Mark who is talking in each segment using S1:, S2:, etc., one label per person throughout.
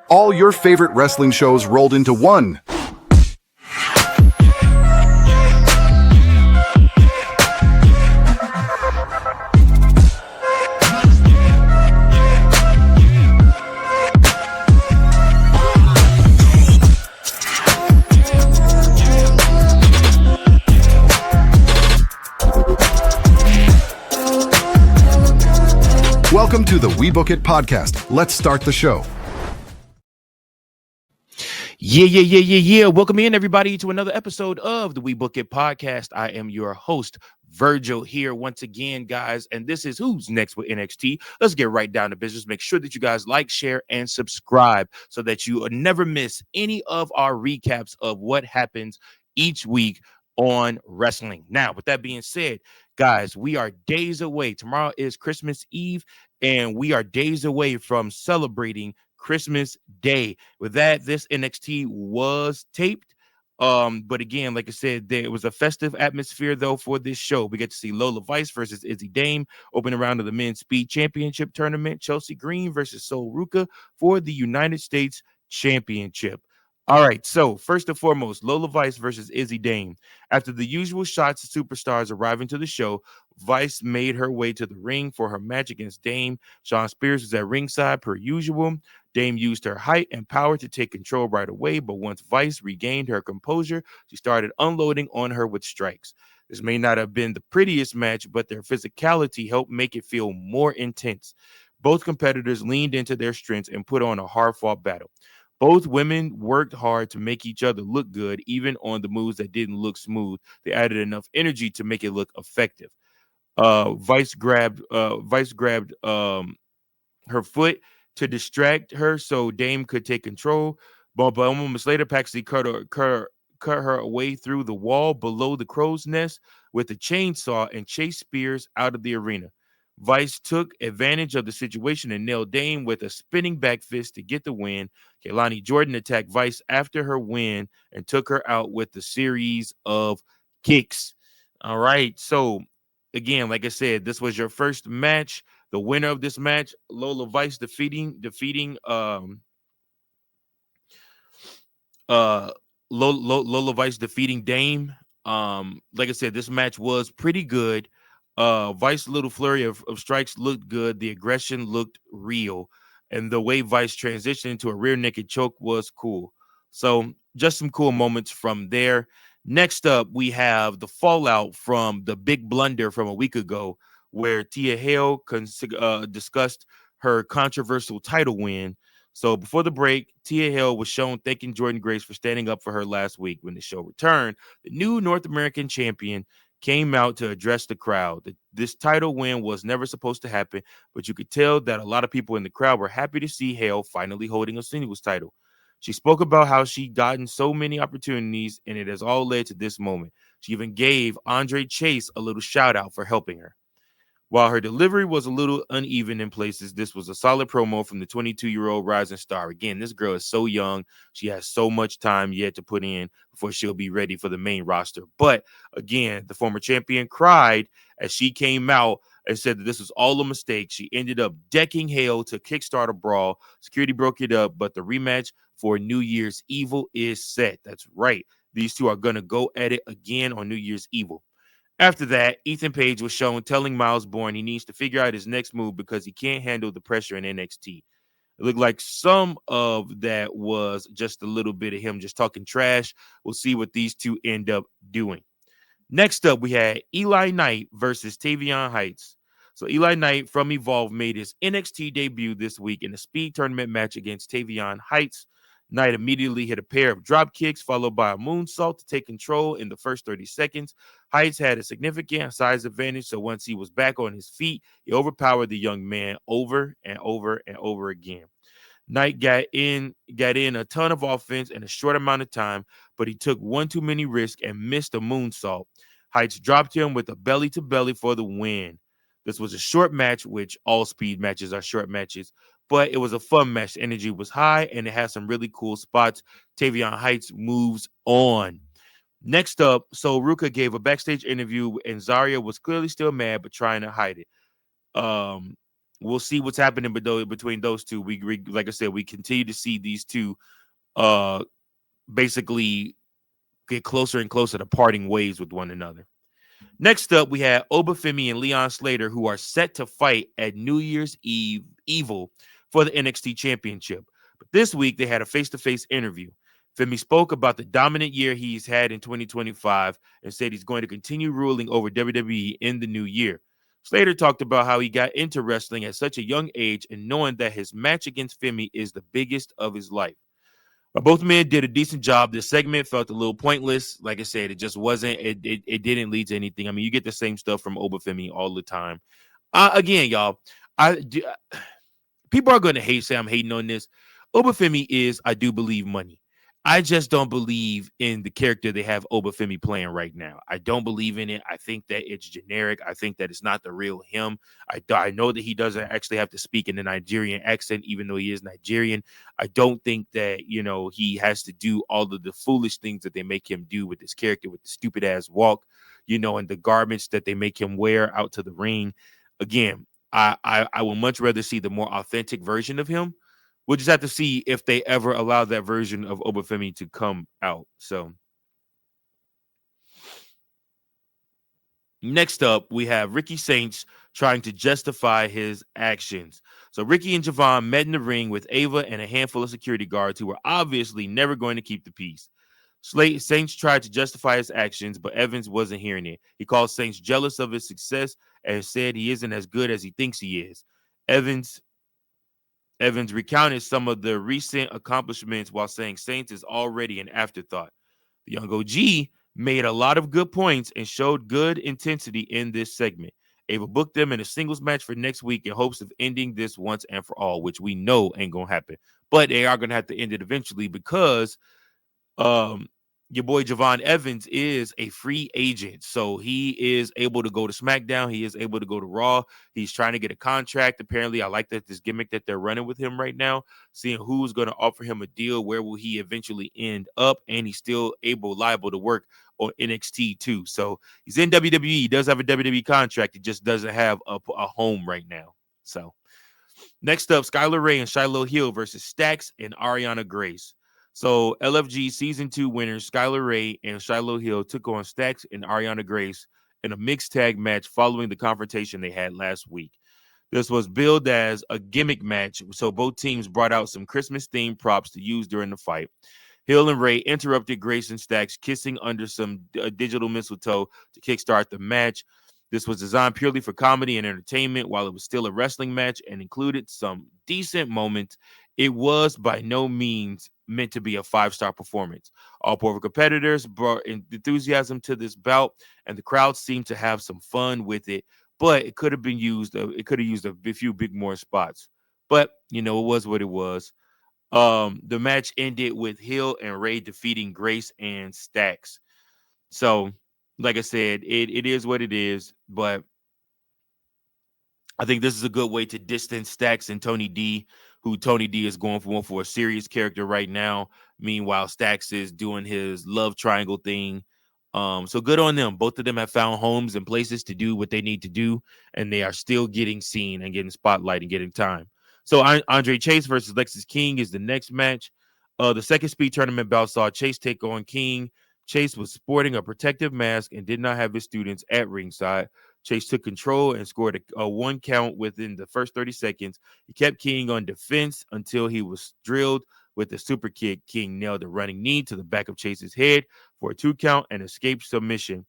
S1: All your favorite wrestling shows rolled into one. Welcome to the We Book It podcast. Let's start the show.
S2: Yeah. Welcome in, everybody, to another episode of the We Book It podcast. I am your host, Virgil, here once again, guys. And this is Who's Next with NXT. Let's get right down to business. Make sure that you guys like, share, and subscribe so that you never miss any of our recaps of what happens each week on wrestling. Now, with that being said, guys, we are days away. Tomorrow is Christmas Eve, and we are days away from celebrating Christmas Day. With that, this NXT was taped. But again, like I said, there was a festive atmosphere though for this show. We get to see Lola Vice versus Izzy Dame opening round of the men's speed championship tournament. Chelsea Green versus Sol Ruka for the United States Championship. All right, so first and foremost, Lola Vice versus Izzy Dame. After the usual shots of superstars arriving to the show, Vice made her way to the ring for her match against Dame. Shawn Spears was at ringside per usual. Dame used her height and power to take control right away, but once Vice regained her composure, she started unloading on her with strikes. This may not have been the prettiest match, but their physicality helped make it feel more intense. Both competitors leaned into their strengths and put on a hard-fought battle. Both women worked hard to make each other look good, even on the moves that didn't look smooth. They added enough energy to make it look effective. Vice grabbed her foot to distract her so Dame could take control. But moments later, Paxley cut her away through the wall below the crow's nest with a chainsaw and chased Spears out of the arena. Vice took advantage of the situation and nailed Dame with a spinning back fist to get the win. Kehlani Jordan attacked Vice after her win and took her out with a series of kicks. All right. So, again, like I said, this was your first match. The winner of this match, Lola Vice, defeating Lola Vice defeating Dame. Like I said, this match was pretty good. Vice's little flurry of strikes looked good. The aggression looked real, and the way Vice transitioned into a rear naked choke was cool. So just some cool moments from there. Next up, we have the fallout from the big blunder from a week ago, where Thea Hail discussed her controversial title win. So before the break, Thea Hail was shown thanking Jordan Grace for standing up for her last week. When the show returned, the new North American champion came out to address the crowd. This title win was never supposed to happen, but you could tell that a lot of people in the crowd were happy to see Hail finally holding a singles title. She spoke about how she'd gotten so many opportunities, and it has all led to this moment. She even gave Andre Chase a little shout out for helping her. While her delivery was a little uneven in places, this was a solid promo from the 22-year-old rising star. Again, this girl is so young. She has so much time yet to put in before she'll be ready for the main roster. But again, the former champion cried as she came out and said that this was all a mistake. She ended up decking Hale to kickstart a brawl. Security broke it up, but the rematch for New Year's Evil is set. That's right. These two are going to go at it again on New Year's Evil. After that, Ethan Page was shown telling Miles Bourne he needs to figure out his next move because he can't handle the pressure in NXT. It looked like some of that was just a little bit of him just talking trash. We'll see what these two end up doing. Next up, we had Eli Knight versus Tavion Heights. So Eli Knight from Evolve made his NXT debut this week in a speed tournament match against Tavion Heights. Knight immediately hit a pair of drop kicks followed by a moonsault to take control in the first 30 seconds. Heights had a significant size advantage, so once he was back on his feet, he overpowered the young man over and over and over again. Knight got in a ton of offense in a short amount of time, but he took one too many risks and missed a moonsault. Heights dropped him with a belly-to-belly for the win. This was a short match, which all speed matches are short matches, but it was a fun match. The energy was high, and it had some really cool spots. Tavion Heights moves on. Next up, so Ruka gave a backstage interview, and Zarya was clearly still mad, but trying to hide it. we'll see what's happening between those two. Like I said, we continue to see these two uh basically get closer and closer to parting ways with one another. Next up, we had Femi and Leon Slater, who are set to fight at New Year's Eve Evil for the NXT Championship. But this week, they had a face-to-face interview. Femi spoke about the dominant year he's had in 2025 and said he's going to continue ruling over WWE in the new year. Slater talked about how he got into wrestling at such a young age and knowing that his match against Femi is the biggest of his life. But both men did a decent job. This segment felt a little pointless. Like I said, it just wasn't. It didn't lead to anything. I mean, you get the same stuff from Obafemi all the time. Again, y'all, I do, people are going to say I'm hating on this. Obafemi is, I do believe, money. I just don't believe in the character they have Obafemi playing right now. I don't believe in it. I think that it's generic. I think that it's not the real him. I know that he doesn't actually have to speak in the Nigerian accent, even though he is Nigerian. I don't think that, he has to do all of the foolish things that they make him do with this character, with the stupid ass walk, and the garments that they make him wear out to the ring. Again, I would much rather see the more authentic version of him. We'll just have to see if they ever allow that version of Obafemi to come out. So next up, we have Ricky Saints trying to justify his actions. So Ricky and Javon met in the ring with Ava and a handful of security guards who were obviously never going to keep the peace. Saints tried to justify his actions, but Evans wasn't hearing it. He called Saints jealous of his success and said he isn't as good as he thinks he is. Evans recounted some of the recent accomplishments while saying Saints is already an afterthought. The young OG made a lot of good points and showed good intensity in this segment. Ava booked them in a singles match for next week in hopes of ending this once and for all, which we know ain't going to happen. But they are going to have to end it eventually because your boy Javon Evans is a free agent. So he is able to go to SmackDown. He is able to go to Raw. He's trying to get a contract. Apparently, I like that this gimmick that they're running with him right now, seeing who's going to offer him a deal, where will he eventually end up, and he's still liable to work on NXT too. So he's in WWE. He does have a WWE contract. He just doesn't have a home right now. So next up, Skylar Ray and Shiloh Hill versus Stax and Ariana Grace. So LFG Season 2 winners Skylar Ray and Shiloh Hill took on Stax and Ariana Grace in a mixed tag match following the confrontation they had last week. This was billed as a gimmick match, so both teams brought out some Christmas-themed props to use during the fight. Hill and Ray interrupted Grace and Stax kissing under some digital mistletoe to kickstart the match. This was designed purely for comedy and entertainment while it was still a wrestling match and included some decent moments. It was by no means meant to be a 5-star performance. All four competitors brought enthusiasm to this bout, and the crowd seemed to have some fun with it, but it could have been used. It could have used a few big more spots, but it was what it was. The match ended with Hill and Ray defeating Grace and Stax. So, like I said, it is what it is, but I think this is a good way to distance Stax and Tony D, who Tony D is going for a serious character right now. Meanwhile, Stax is doing his love triangle thing. So good on them. Both of them have found homes and places to do what they need to do, and they are still getting seen and getting spotlight and getting time. So Andre Chase versus Lexis King is the next match. The second speed tournament bout saw Chase take on King. Chase was sporting a protective mask and did not have his students at ringside. Chase took control and scored a 1 count within the first 30 seconds. He kept King on defense until he was drilled with a super kick. King nailed a running knee to the back of Chase's head for a 2 count and escaped submission.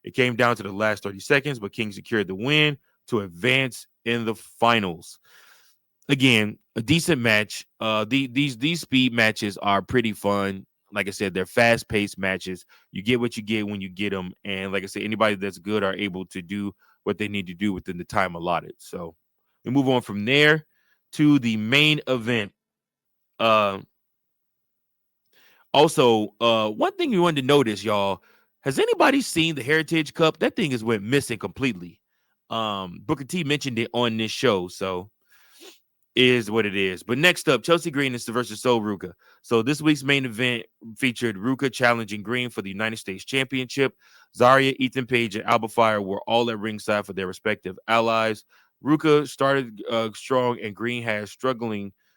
S2: It came down to the last 30 seconds, but King secured the win to advance in the finals. Again, a decent match. These speed matches are pretty fun. Like I said, they're fast-paced matches. You get what you get when you get them. And like I said, anybody that's good are able to do what they need to do within the time allotted. So we move on from there to the main event. One thing you wanted to notice, y'all, has anybody seen the Heritage Cup? That thing has went missing completely. Booker T mentioned it on this show, so is what it is. But next up, Chelsea Green is versus Sol Ruka. So this week's main event featured Ruka challenging Green for the United States Championship. Zarya, Ethan Page, and Alba Fire were all at ringside for their respective allies. Ruka started strong, and Green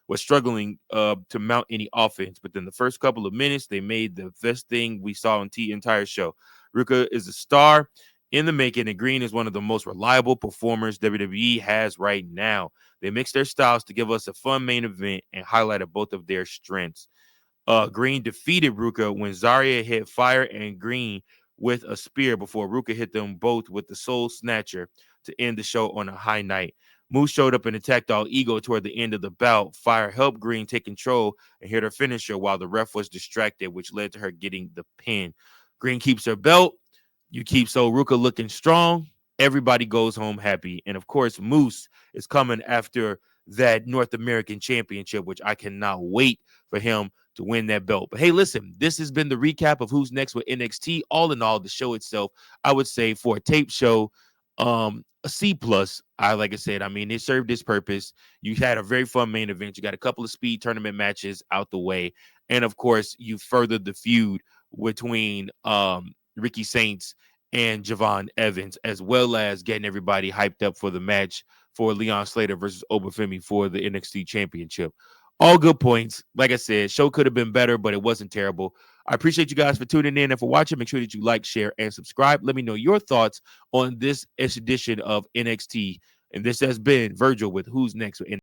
S2: was struggling to mount any offense. But then the first couple of minutes, they made the best thing we saw in the entire show. Ruka is a star in the making, and Green is one of the most reliable performers WWE has right now. They mix their styles to give us a fun main event and highlighted both of their strengths. Green defeated Ruka when Zarya hit Fire and Green with a spear before Ruka hit them both with the Soul Snatcher to end the show on a high night. Moose showed up and attacked all ego toward the end of the bout. Fire helped Green take control and hit her finisher while the ref was distracted, which led to her getting the pin. Green keeps her belt. You keep So Ruka looking strong. Everybody goes home happy. And of course, Moose is coming after that North American Championship, which I cannot wait for him to win that belt. But hey, listen, this has been the recap of who's next with NXT. All in all, the show itself, I would say for a tape show, a C plus. Like I said, I mean, it served its purpose. You had a very fun main event. You got a couple of speed tournament matches out the way, and of course, you furthered the feud between Ricky Saints and Javon Evans, as well as getting everybody hyped up for the match for Leon Slater versus Femi for the NXT Championship. All good points. Like I said, show could have been better, but it wasn't terrible. I appreciate you guys for tuning in and for watching. Make sure that you like, share, and subscribe. Let me know your thoughts on this edition of NXT. And this has been Virgil with Who's Next with NXT.